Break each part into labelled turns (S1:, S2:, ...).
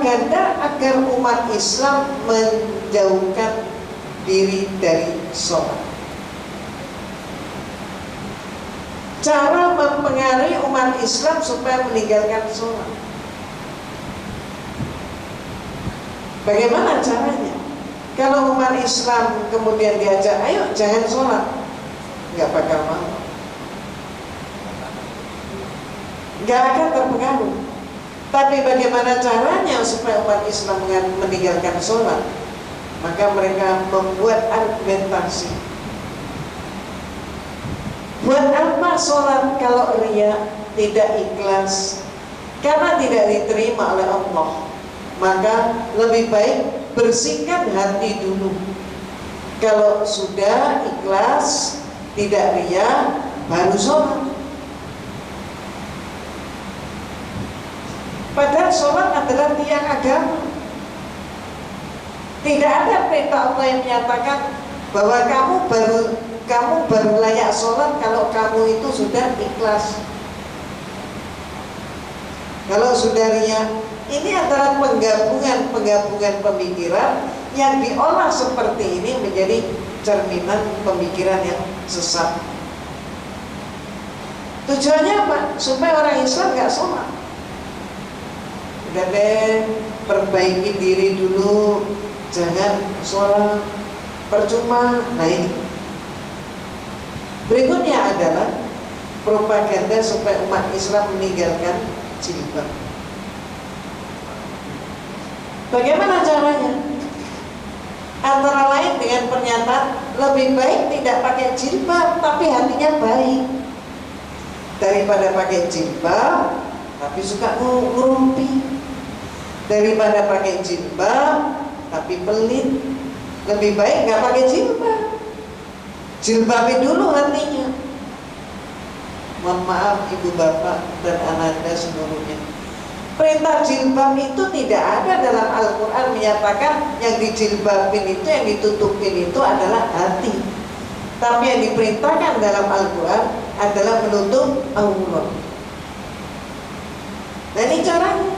S1: propaganda agar umat Islam menjauhkan diri dari sholat. Cara mempengaruhi umat Islam supaya meninggalkan sholat. Bagaimana caranya? Kalau umat Islam kemudian diajak, ayo jangan sholat, nggak bakal mau, nggak akan terpengaruh. Tapi bagaimana caranya supaya umat Islam meninggalkan sholat? Maka mereka membuat argumentasi. Buat apa sholat kalau riya, tidak ikhlas, karena tidak diterima oleh Allah? Maka lebih baik bersihkan hati dulu. Kalau sudah ikhlas, tidak riya, baru sholat. Padahal sholat adalah tiang agama. Tidak ada perintah Allah yang menyatakan bahwa kamu baru layak sholat kalau kamu itu sudah ikhlas, kalau sudah riya. Ini adalah penggabungan pemikiran yang diolah seperti ini menjadi cerminan pemikiran yang sesat. Tujuannya apa? Supaya orang Islam nggak sholat. Udah deh, perbaiki diri dulu, jangan sholat, percuma. Nah ini. Berikutnya adalah propaganda supaya umat Islam meninggalkan jilbab. Bagaimana caranya? Antara lain dengan pernyataan lebih baik tidak pakai jilbab tapi hatinya baik, daripada pakai jilbab tapi suka ngerumpi, daripada pakai jilbab tapi pelit. Lebih baik nggak pakai jilbab, jilbabin dulu hatinya. Mohon maaf ibu bapak dan ananda seluruhnya, perintah jilbab itu tidak ada dalam Al-Quran menyatakan yang dijilbabin itu, yang ditutupin itu adalah hati. Tapi yang diperintahkan dalam Al-Quran adalah menutup aurat. Nah ini caranya.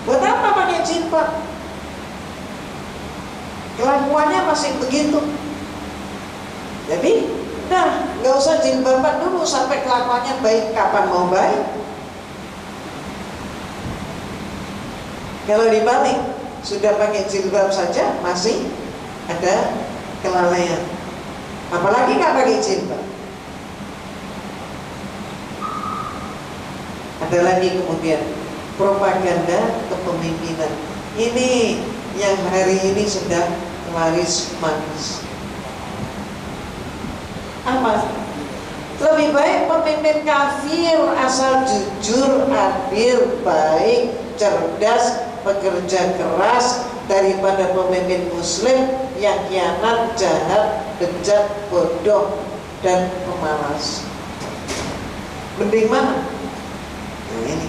S1: Buat apa pakai jilbab? Kelakuannya masih begitu. Jadi, nggak usah jilbaban dulu sampai kelakuannya baik. Kapan mau baik? Kalau dibalik, sudah pakai jilbab saja masih ada kelalaian, apalagi nggak pakai jilbab. Ada lagi kemudian propaganda kepemimpinan. Ini yang hari ini sedang laris manis. Apa? Lebih baik pemimpin kafir asal jujur, adil, baik, cerdas, pekerja keras daripada pemimpin muslim yang khianat, jahat, bejat, bodoh, dan pemalas. Mending mana? Nah ini.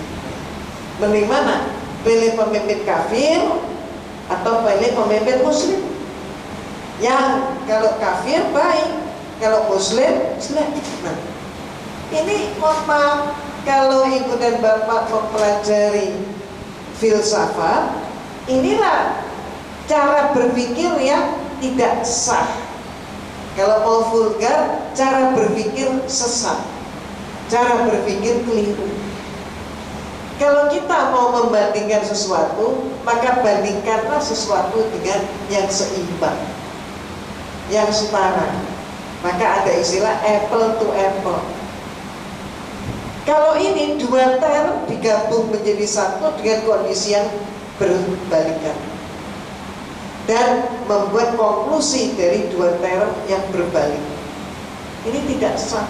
S1: Mending mana? Pilih pemimpin kafir atau pilih pemimpin muslim? Yang kalau kafir baik, kalau muslim jelek. Nah, ini mohon maaf, kalau ibu dan bapak mempelajari filsafat, inilah cara berpikir yang tidak sah. Kalau mau vulgar, cara berpikir sesat, cara berpikir keliru. Kalau kita mau membandingkan sesuatu, maka bandingkanlah sesuatu dengan yang seimbang, yang setara. Maka ada istilah apple to apple. Kalau ini dua term digabung menjadi satu dengan kondisi yang berbalikan dan membuat konklusi dari dua term yang berbalik, ini tidak sah.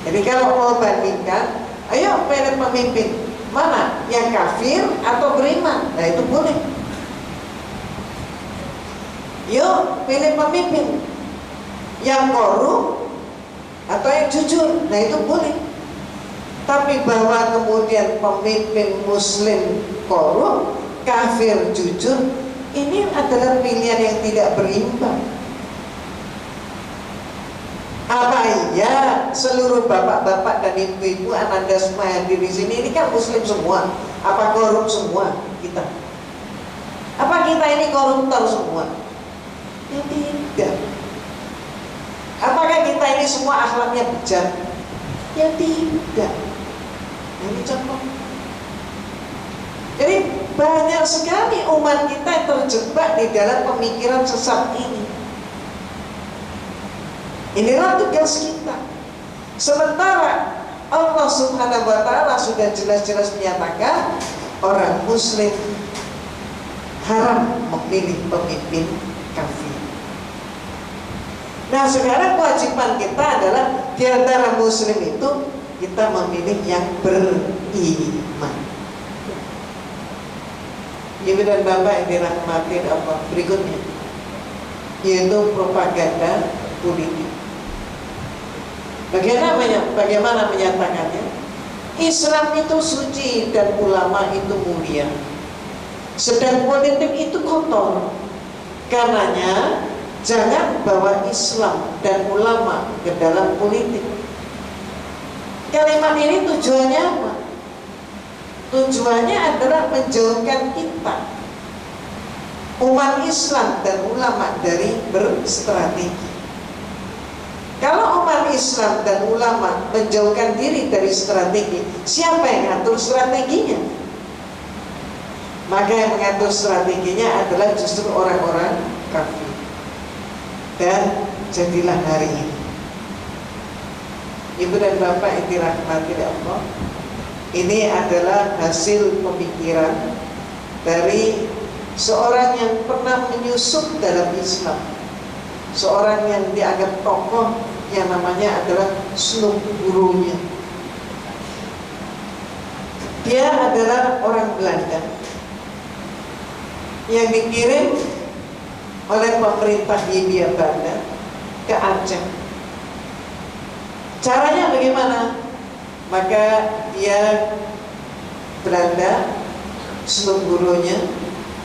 S1: Jadi kalau mau bandingkan, ayo pilih pemimpin mana, yang kafir atau beriman? Nah itu boleh. Yuk pilih pemimpin yang korup atau yang jujur, nah itu boleh. Tapi bahwa kemudian pemimpin muslim korup, kafir jujur, ini adalah pilihan yang tidak berimbang. Apa iya seluruh bapak-bapak dan ibu-ibu Ananda semua yang di sini ini kan muslim semua. Apa korup semua kita? Apa kita ini koruptor semua? Ya tidak. Apakah kita ini semua akhlaknya bejat? Ya tidak. Ini contoh. Jadi banyak sekali umat kita yang terjebak di dalam pemikiran sesat ini. Inilah tugas kita. Sementara Allah Subhanahu wa Ta'ala sudah jelas-jelas menyatakan orang Muslim haram memilih pemimpin kafir. Nah, sekarang kewajiban kita adalah di antara Muslim itu kita memilih yang beriman. Ibu dan Bapak yang dirahmati Allah, berikutnya yaitu propaganda politik. Bagaimana menyatakannya? Islam itu suci dan ulama itu mulia, sedang politik itu kotor. Karenanya jangan bawa Islam dan ulama ke dalam politik. Kalimat ini tujuannya apa? Tujuannya adalah menjauhkan kita, umat Islam dan ulama, dari berstrategi. Kalau umat Islam dan ulama menjauhkan diri dari strategi, siapa yang ngatur strateginya? Maka yang mengatur strateginya adalah justru orang-orang kafir. Dan jadilah hari ini, Ibu dan Bapak yang dirahmati Allah, ini adalah hasil pemikiran dari seorang yang pernah menyusup dalam Islam, seorang yang dianggap tokoh yang namanya adalah Snoek gurunya. Dia adalah orang Belanda yang dikirim oleh pemerintah Hindia Belanda ke Aceh. Caranya bagaimana? Maka dia Belanda, Snoek gurunya,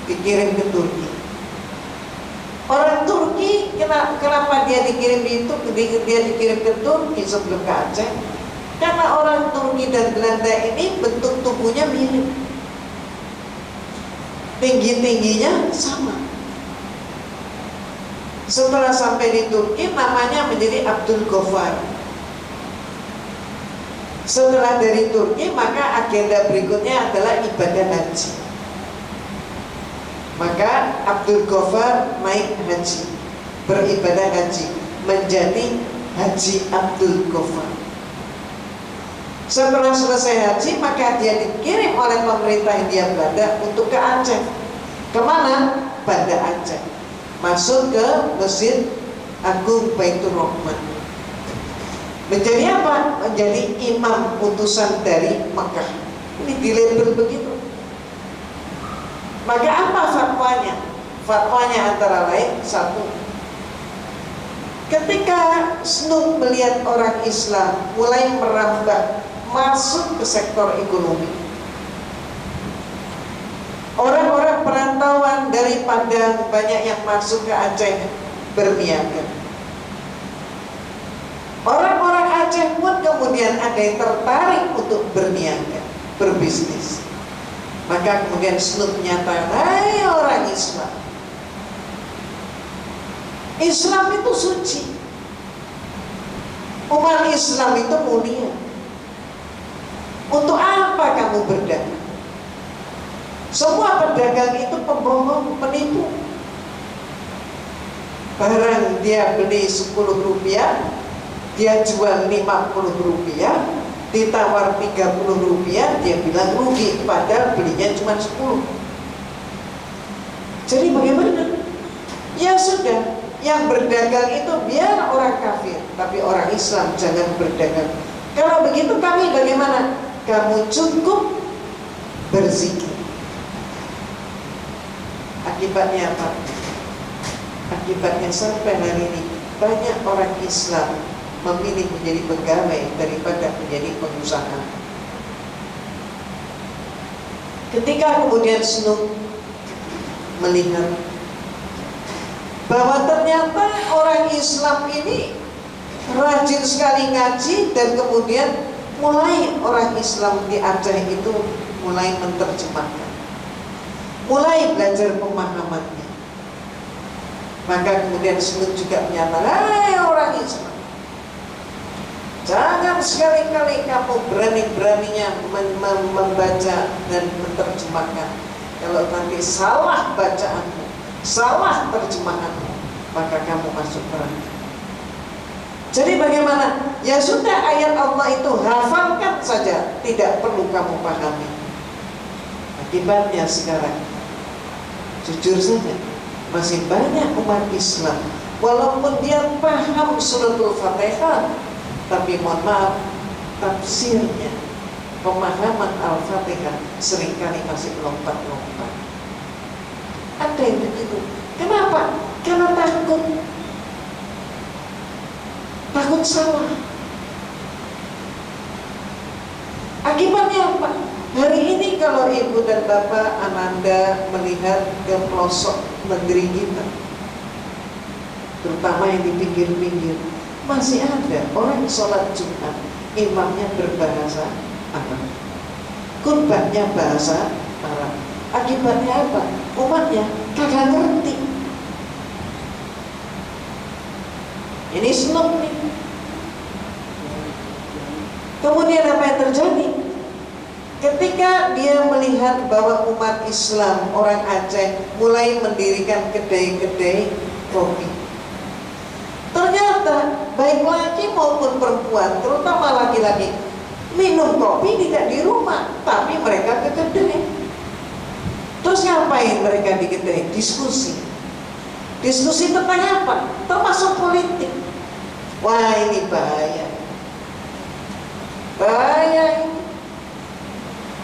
S1: dikirim ke Turki. Orang Turki, kenapa dia dikirim ke Turki sebelum ke Aceh? Karena orang Turki dan Belanda ini bentuk tubuhnya mirip, tinggi-tingginya sama. Setelah sampai di Turki, namanya menjadi Abdul Ghaffar. Setelah dari Turki, maka agenda berikutnya adalah ibadah haji. Maka Abdul Ghaffar naik haji, beribadah haji, menjadi Haji Abdul Ghaffar. Setelah selesai haji, maka dia dikirim oleh pemerintah Hindia Belanda untuk ke Aceh. Kemana? Banda Aceh. Masuk ke Masjid Agung Baitur Rahman. Menjadi apa? Menjadi imam utusan dari Mekah. Ini dilabel begitu. Maka apa fatwanya? Fatwanya antara lain, satu, ketika Snoek melihat orang Islam mulai merambah masuk ke sektor ekonomi, orang-orang perantauan dari Padang banyak yang masuk ke Aceh berniaga. Orang-orang Aceh pun kemudian ada yang tertarik untuk berniaga, berbisnis. Maka kemudian Snoek menyatakan, hai orang Islam, Islam itu suci, umat Islam itu mulia. Untuk apa kamu berdagang? Semua pedagang itu pembohong, penipu. Barang dia beli 10 rupiah, dia jual 50 rupiah, ditawar 30 rupiah, dia bilang rugi, padahal belinya cuma 10. Jadi bagaimana? Ya sudah, yang berdagang itu biar orang kafir, tapi orang Islam jangan berdagang. Kalau begitu kami bagaimana? Kamu cukup berzikir. Akibatnya apa? Akibatnya sampai hari ini banyak orang Islam memilih menjadi pegawai daripada menjadi pengusaha. Ketika kemudian Snoek melihat bahwa ternyata orang Islam ini rajin sekali ngaji, dan kemudian mulai orang Islam di Aceh itu mulai menerjemahkan, mulai belajar pemahamannya. Maka kemudian Snud juga menyatakan, hai orang Islam, jangan sekali-kali kamu berani-beraninya membaca dan menerjemahkan. Kalau nanti salah bacaanmu, salah terjemahanmu, maka kamu masuk neraka. Jadi bagaimana? Ya sudah, ayat Allah itu hafalkan saja, tidak perlu kamu pahami. Akibatnya sekarang, jujur saja, masih banyak umat Islam walaupun dia paham suratul Fatihah, tapi mohon maaf, tafsirnya, pemahaman Al-Fatihah seringkali masih lompat-lompat. Ada yang begitu. Kenapa? Karena takut salah. Akibatnya apa? Hari ini kalau ibu dan bapak Ananda melihat ke pelosok negeri kita, terutama yang di pinggir-pinggir, masih ada orang sholat Jumat, imamnya berbahasa Arab, khutbahnya bahasa Arab. Akibatnya apa? Umatnya kagak ngerti. Ini seneng nih. Kemudian apa yang terjadi? Ketika dia melihat bahwa umat Islam, orang Aceh, mulai mendirikan kedai-kedai kopi, ternyata baik laki maupun perempuan, terutama laki-laki, minum kopi tidak di rumah, tapi mereka ke kedai. Terus ngapain mereka di kedai? Diskusi. Diskusi tentang apa? Termasuk politik. Wah, ini bahaya. Bahaya ini.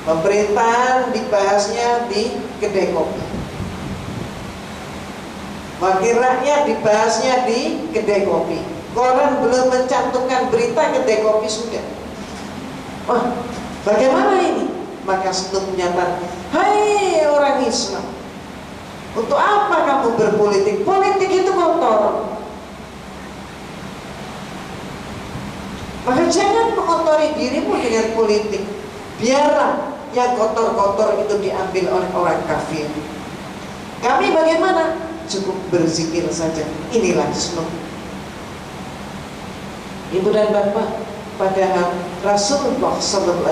S1: Pemerintahan dibahasnya di kedai kopi, wakil rakyat dibahasnya di kedai kopi. Koran belum mencantumkan berita, kedai kopi sudah. Wah, bagaimana ini? Maka Snud menyatakan, hai orang Islam, untuk apa kamu berpolitik? Politik itu kotor. Maka jangan mengotori dirimu dengan politik. Biarlah yang kotor-kotor itu diambil oleh orang kafir. Kami bagaimana? Cukup berzikir saja. Inilah Snud. Ibu dan bapak, padahal Rasulullah SAW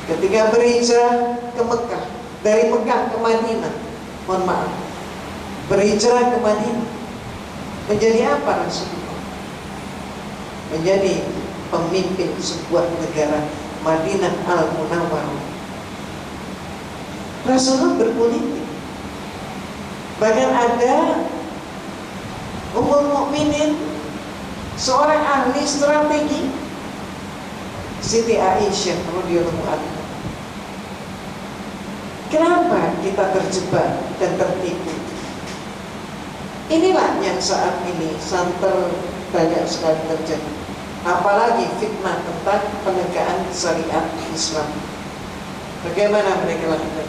S1: ketika berhijrah ke Mekah, dari Mekah ke Madinah, mohon maaf, berhijrah ke Madinah, menjadi apa Rasulullah? Menjadi pemimpin sebuah negara, Madinah Al-Munawwarah. Rasulullah berpolitik. Bahkan ada Ummul Mukminin, seorang ahli strategi, Siti Aisyah radhiyallahu anha. Kenapa kita terjebak dan tertipu? Inilah yang saat ini santer banyak sekali terjadi. Apalagi fitnah tentang penegakan syariat Islam. Bagaimana mereka lakukan?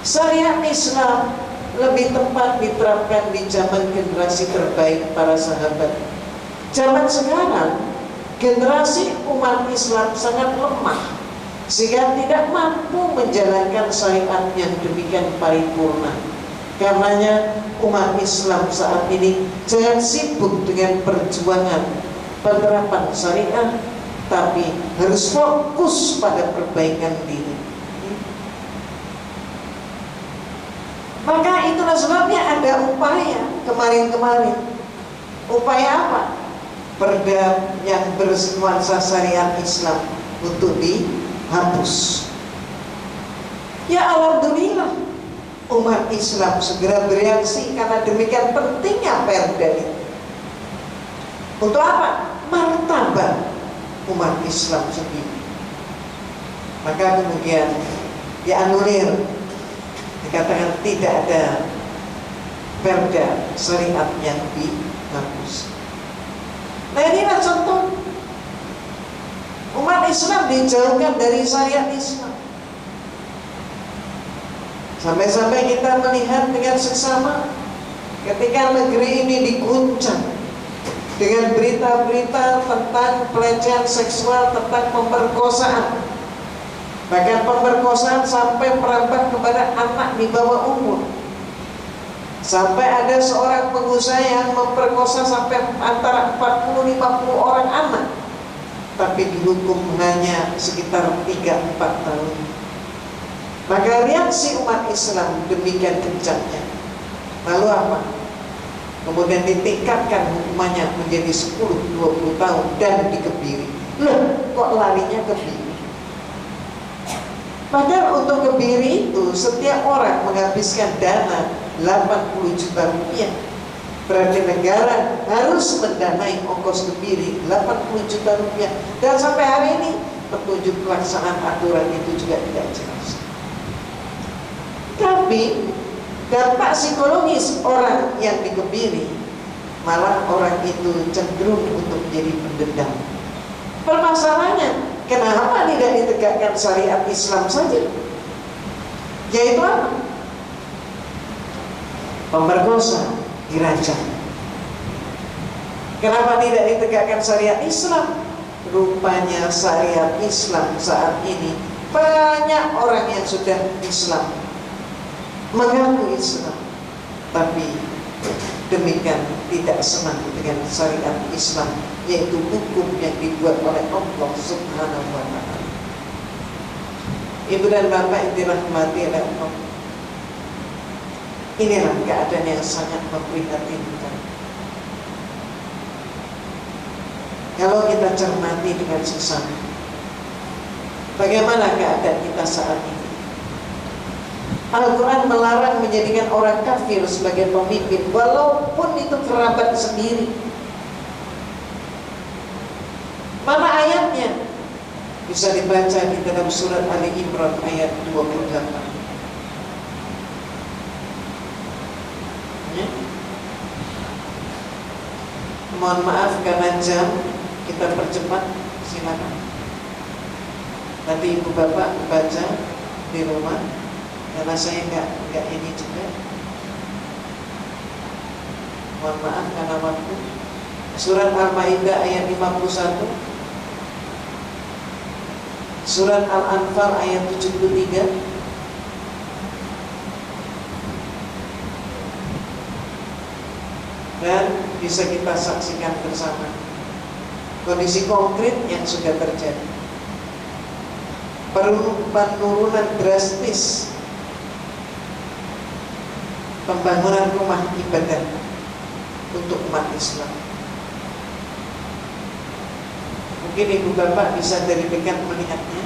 S1: Syariat Islam lebih tepat diterapkan di zaman generasi terbaik para sahabat. Zaman sekarang, generasi umat Islam sangat lemah, sehingga tidak mampu menjalankan syariat yang demikian paripurna. Karenanya umat Islam saat ini jangan sibuk dengan perjuangan penerapan syariat, tapi harus fokus pada perbaikan diri. Maka itulah sebabnya ada upaya kemarin-kemarin. Upaya apa? Perda yang bernuansa syariat Islam untuk dihapus. Ya alhamdulillah, umat Islam segera bereaksi karena demikian pentingnya perda itu. Untuk apa? Martabat umat Islam sendiri. Maka kemudian dianulir, dikatakan tidak ada perda syariat yang dihapus. Nah, inilah contoh umat Islam dijauhkan dari syariat Islam. Sampai-sampai kita melihat dengan seksama ketika negeri ini diguncang dengan berita-berita tentang pelecehan seksual, tentang pemerkosaan, bahkan pemerkosaan sampai merambat kepada anak di bawah umur. Sampai ada seorang pengusaha yang memperkosa sampai antara 40-50 orang anak, tapi dihukum hanya sekitar 3-4 tahun. Maka reaksi umat Islam demikian kencangnya. Lalu apa? Kemudian ditingkatkan hukumannya menjadi 10-20 tahun dan dikebiri. Loh, kok larinya kebiri? Padahal untuk kebiri itu setiap orang menghabiskan dana 80 juta rupiah. Berarti negara harus mendanai ongkos kebiri 80 juta rupiah. Dan sampai hari ini petunjuk pelaksanaan aturan itu juga tidak jelas. Tapi dampak psikologis orang yang dikebiri, malah orang itu cenderung untuk menjadi pendendam. Permasalahannya, kenapa tidak ditegakkan syariat Islam saja? Yaitu apa? Pemerkosa dirajam. Kenapa tidak ditegakkan syariat Islam? Rupanya syariat Islam saat ini banyak orang yang sudah Islam, mengaku Islam, tapi demikian tidak senang dengan syariat Islam, yaitu hukum yang dibuat oleh Allah Subhanahu wa ta'ala. Ibu dan bapak yang dirahmati oleh Allah, inilah keadaan yang sangat memprihatinkan. Kalau kita cermati dengan sesama, bagaimana keadaan kita saat ini? Al-Quran melarang menjadikan orang kafir sebagai pemimpin, walaupun itu kerabat sendiri. Mana ayatnya? Bisa dibaca di dalam surat Ali Imran ayat 28. Ya? Mohon maaf karena jam, kita percepat, silakan. Nanti ibu bapak baca di rumah, karena saya nggak ini juga. Mohon maaf karena waktu. Surat Al-Maidah ayat 51, Surat Al-Anfal ayat 73, dan bisa kita saksikan bersama kondisi konkret yang sudah terjadi. Penurunan drastis pembangunan rumah ibadah untuk umat Islam. Mungkin ibu bapak bisa dari dekat melihatnya.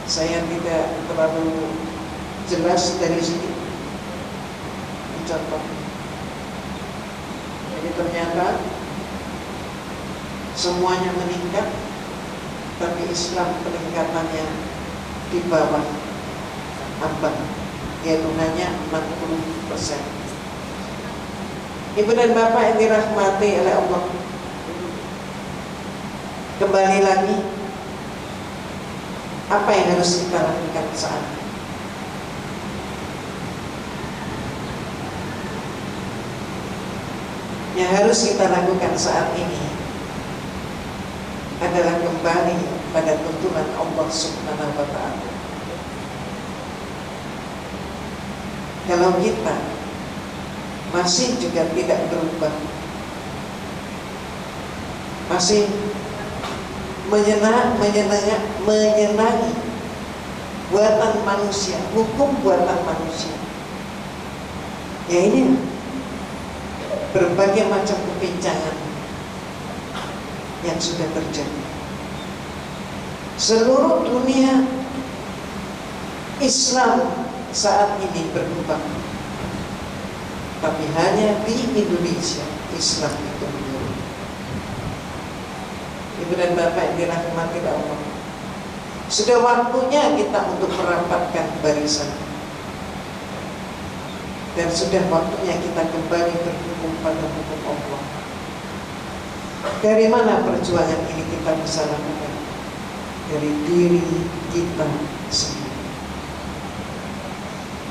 S1: Saya tidak terlalu jelas dari sini. Contoh. Jadi ternyata semuanya meningkat, tapi Islam peningkatannya di bawah ambang, yaitu hanya 60%. Ibu dan bapak yang dirahmati oleh Allah, kembali lagi, apa yang harus kita lakukan saat ini? Yang harus kita lakukan saat ini adalah kembali pada tuntunan Allah Subhanahu wa ta'ala. Kalau kita masih juga tidak berubah, masih menyenangi buatan manusia, hukum buatan manusia, ya ini berbagai macam kepincangan yang sudah terjadi. Seluruh dunia Islam saat ini berkembang, tapi hanya di Indonesia Islam itu menurun. Ibu dan bapak yang dirahmati Allah, sudah waktunya kita untuk merapatkan barisan, dan sudah waktunya kita kembali berhukum pada hukum Allah. Dari mana perjuangan ini kita bisa lakukan? Dari diri kita sendiri.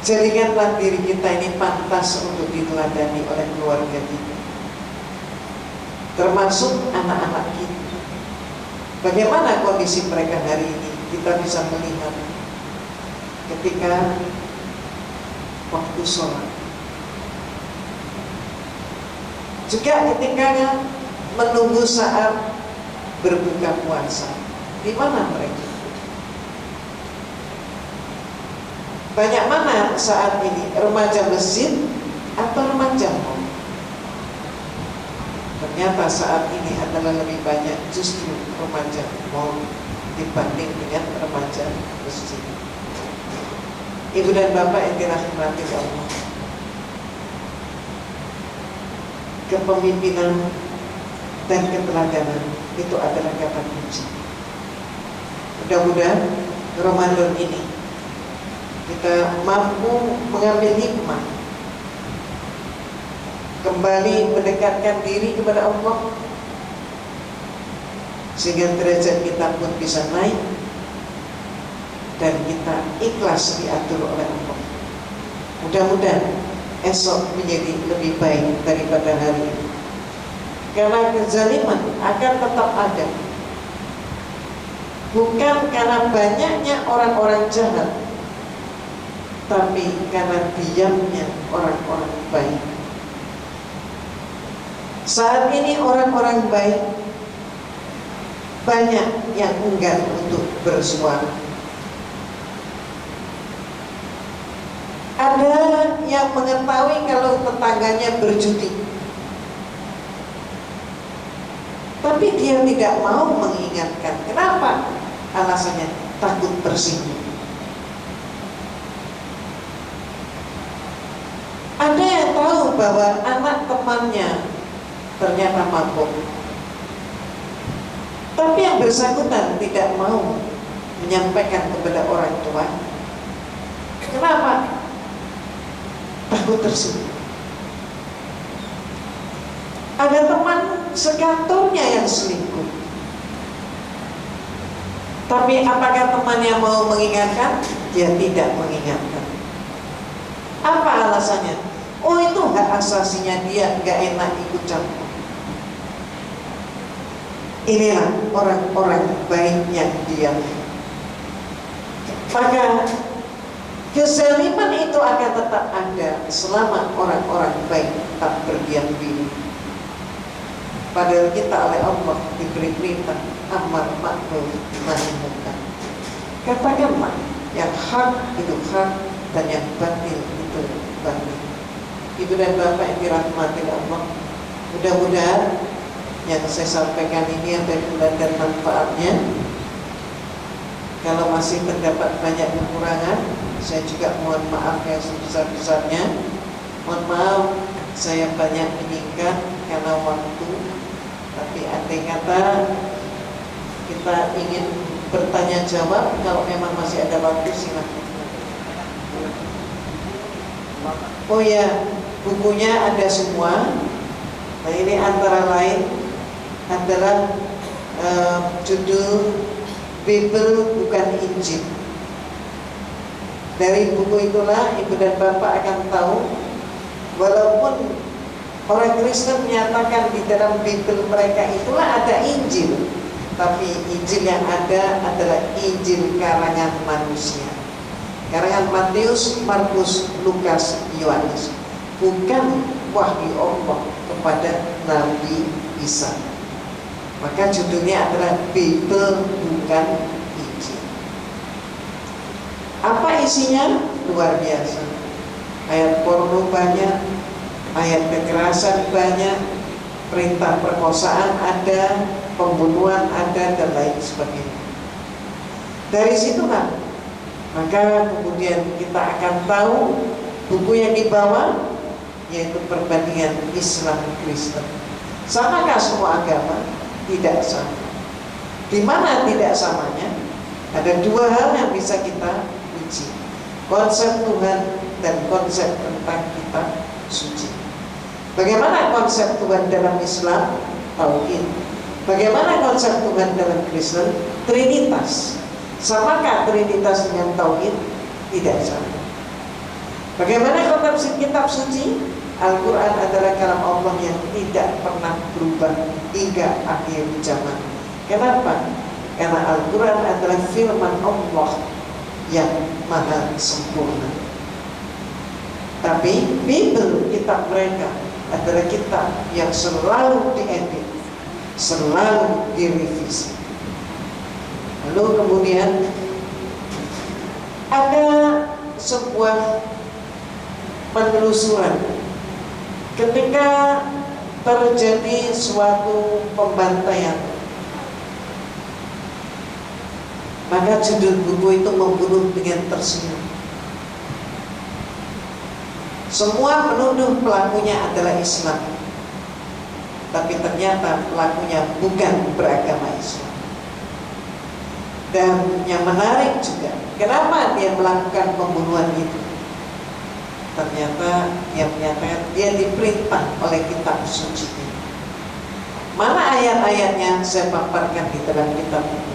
S1: Jadikanlah diri kita ini pantas untuk diteladani oleh keluarga kita. termasuk anak-anak kita. Bagaimana kondisi mereka hari ini? Kita bisa melihat ketika waktu sholat, juga ketika menunggu saat berbuka puasa. Di mana mereka? Banyak mana saat ini? Remaja masjid atau remaja mall? Ternyata saat ini adalah lebih banyak justru remaja mall dibanding dengan remaja masjid. Ibu dan bapak yang dirahmati Allah, kepemimpinan dan keteladanan itu adalah kata kunci. Mudah-mudahan Ramadan ini kita mampu mengambil hikmah, kembali mendekatkan diri kepada Allah, sehingga derajat kita pun bisa naik dan kita ikhlas diatur oleh Allah. Mudah-mudahan esok menjadi lebih baik daripada hari ini, karena kezaliman akan tetap ada, bukan karena banyaknya orang-orang jahat, tapi karena diamnya orang-orang baik. Saat ini orang-orang baik banyak yang enggan untuk bersuara. Ada yang mengetahui kalau tetangganya berjudi, tapi dia tidak mau mengingatkan. Kenapa? Alasannya takut tersinggung. Ada yang tahu bahwa anak temannya ternyata mabuk, tapi yang bersangkutan tidak mau menyampaikan kepada orang tua. Kenapa? Takut tersinggung. Ada teman sekantornya yang selingkuh, tapi apakah temannya mau mengingatkan? Dia tidak mengingatkan. Apa alasannya? Oh, itu hak asasinya dia, nggak enak ikut campur. Inilah orang-orang baik yang diam. Maka kezaliman itu akan tetap ada selama orang-orang baik tak berdiam diri. Padahal kita oleh Allah diberi perintah amar ma'ruf nahi munkar. Katakanlah yang hak itu hak dan yang batil itu batil. Ibu dan bapak yang dirahmati Allah, mudah-mudahan yang saya sampaikan ini ada guna dan manfaatnya. Kalau masih terdapat banyak kekurangan, saya juga mohon maaf yang sebesar-besarnya. Mohon maaf saya banyak menyingkat karena waktu, tapi andai kata kita ingin bertanya jawab, kalau memang masih ada waktu silakan. Oh ya, bukunya ada semua. Nah, ini antara lain adalah judul Bible bukan Injil. Dari buku itulah ibu dan bapak akan tahu, walaupun orang Kristen menyatakan di dalam Bible mereka itulah ada Injil, tapi Injil yang ada adalah Injil karangan manusia, karangan Matius, Markus, Lukas, Yohanes, bukan wahyu Allah kepada Nabi Isa. Maka judulnya adalah Bible bukan Injil. Apa isinya? Luar biasa. Ayat porno banyak, ayat kekerasan banyak, perintah perkosaan ada, pembunuhan ada, dan lain sebagainya. Dari situlah maka kemudian kita akan tahu buku yang dibawa yaitu perbandingan Islam Kristen. Samakah semua agama? Tidak sama. Di mana tidak samanya? Ada dua hal yang bisa kita uji: konsep Tuhan dan konsep tentang kita suci. Bagaimana konsep Tuhan dalam Islam? Tauhid. Bagaimana konsep Tuhan dalam Kristen? Trinitas. Samakah Trinitas dengan Tauhid? Tidak sama. Bagaimana konsep kitab suci? Al-Quran adalah kalam Allah yang tidak pernah berubah hingga akhir zaman. Kenapa? Karena Al-Quran adalah firman Allah yang maha sempurna. Tapi Bible, kitab mereka, adalah kitab yang selalu diedit, selalu direvisi. Lalu kemudian ada sebuah penelusuran ketika terjadi suatu pembantaian, maka judul buku itu membunuh dengan tersenyum. Semua menuduh pelakunya adalah Islam, tapi ternyata pelakunya bukan beragama Islam. Dan yang menarik juga, kenapa dia melakukan pembunuhan itu? Ternyata dia menyatakan dia diperintah oleh kitab suci. Mana ayat-ayatnya saya paparkan di dalam kitab itu.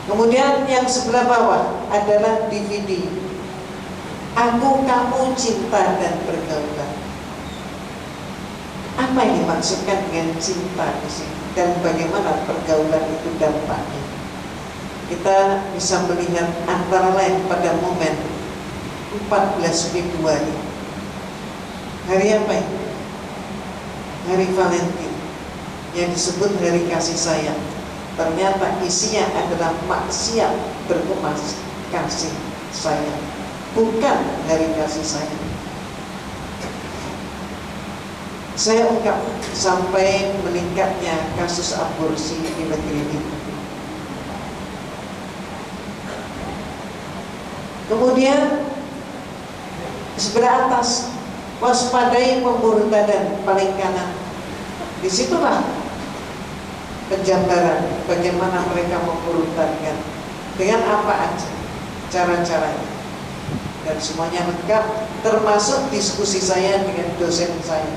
S1: Kemudian yang sebelah bawah adalah DVD. Aku, kamu, cinta dan pergaulan. Apa yang dimaksudkan dengan cinta di sini? Dan bagaimana pergaulan itu dampaknya? Kita bisa melihat antara lain pada momen 14 Februari. Hari apa ini? Hari Valentine, yang disebut hari kasih sayang. Ternyata isinya adalah maksiat berkemas kasih sayang, bukan hari kasih sayang. Saya ungkap sampai meningkatnya kasus aborsi di negeri ini. Kemudian sebelah atas, waspadai pemurtadan paling kanan. Disitulah penjabaran bagaimana mereka memurtadkan, dengan apa aja cara-caranya, dan semuanya lengkap, termasuk diskusi saya dengan dosen saya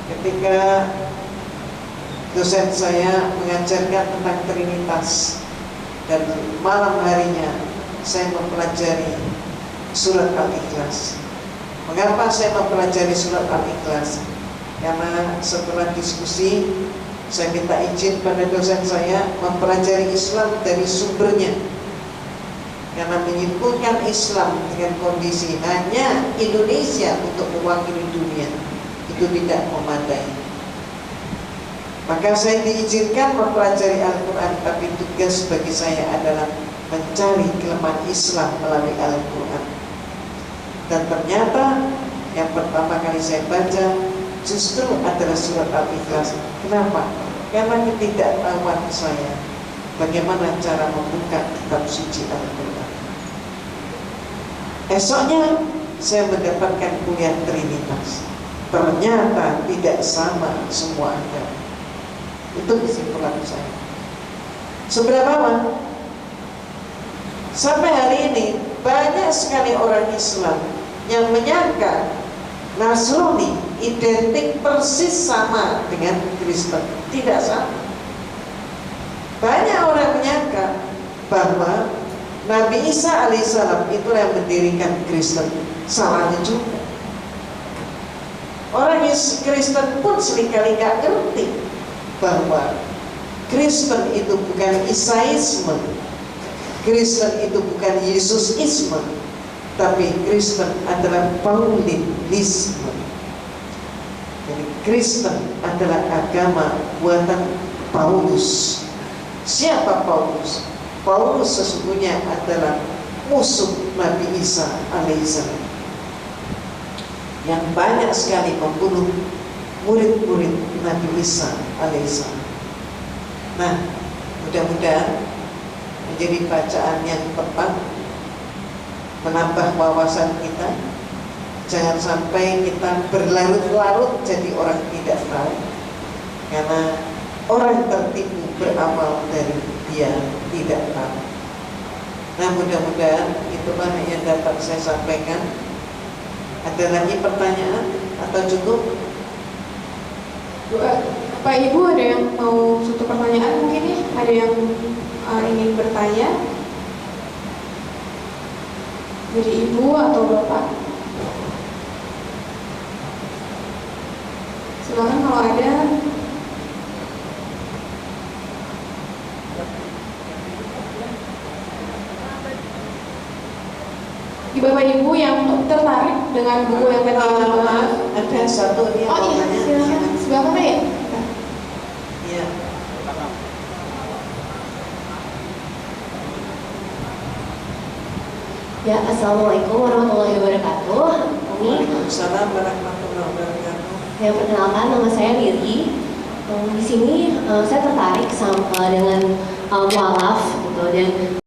S1: ketika dosen saya mengajarkan tentang Trinitas, dan malam harinya saya mempelajari surat Al-Ikhlas. Mengapa saya mempelajari surat Al-Ikhlas? Karena setelah diskusi saya minta izin pada dosen saya mempelajari Islam dari sumbernya, karena menyimpulkan Islam dengan kondisi hanya Indonesia untuk mewakili dunia itu tidak memadai. Maka saya diizinkan mempelajari Al-Quran, tapi tugas bagi saya adalah mencari kelemahan Islam melalui Al-Quran. Dan ternyata yang pertama kali saya baca justru adalah surat Al-Ikhlas. Kenapa? Karena ketidaktahuan saya bagaimana cara membuka kitab suci Al-Quran. Esoknya saya mendapatkan kuliah Trinitas. Ternyata tidak sama semua agama. Itu kesimpulan saya. Sebelah bawah, sampai hari ini banyak sekali orang Islam yang menyangka Nasrani identik persis sama dengan Kristen. Tidak sama. Banyak orang menyangka bahwa Nabi Isa alaihissalam itulah yang mendirikan Kristen. Salahnya juga. Orang Kristen pun seringkali gak ngerti bahwa Kristen itu bukan Isaisme, Kristen itu bukan Yesusisme, tapi Kristen adalah Paulinisme. Jadi Kristen adalah agama buatan Paulus. Siapa Paulus? Paulus sesungguhnya adalah musuh Nabi Isa alaihissalam, yang banyak sekali membunuh murid-murid Nabi Isa alaihissalam. Nah, mudah-mudahan menjadi bacaan yang tepat, menambah wawasan kita. Jangan sampai kita berlarut-larut jadi orang tidak tahu, karena orang tertipu berawal dari dia tidak tahu. Nah, mudah-mudahan itulah yang dapat saya sampaikan. Ada lagi pertanyaan atau cukup?
S2: Pak Ibu, ada yang mau satu pertanyaan mungkin ya? Ada yang ingin bertanya? Dari ibu atau bapak? Silakan kalau ada. Di bapak ibu yang tertarik dengan buku yang tadi
S1: Maaf, ada satu dia
S2: Oh
S1: mau
S2: iya,
S1: tanya.
S2: silakan. Sebelah mana ya?
S1: Iya.
S3: Ya, Assalamualaikum warahmatullahi wabarakatuh. Ini
S1: Waalaikumsalam warahmatullahi wabarakatuh.
S3: saya perkenalkan, nama saya Lili. Di sini saya tertarik sama dengan mualaf gitu, dan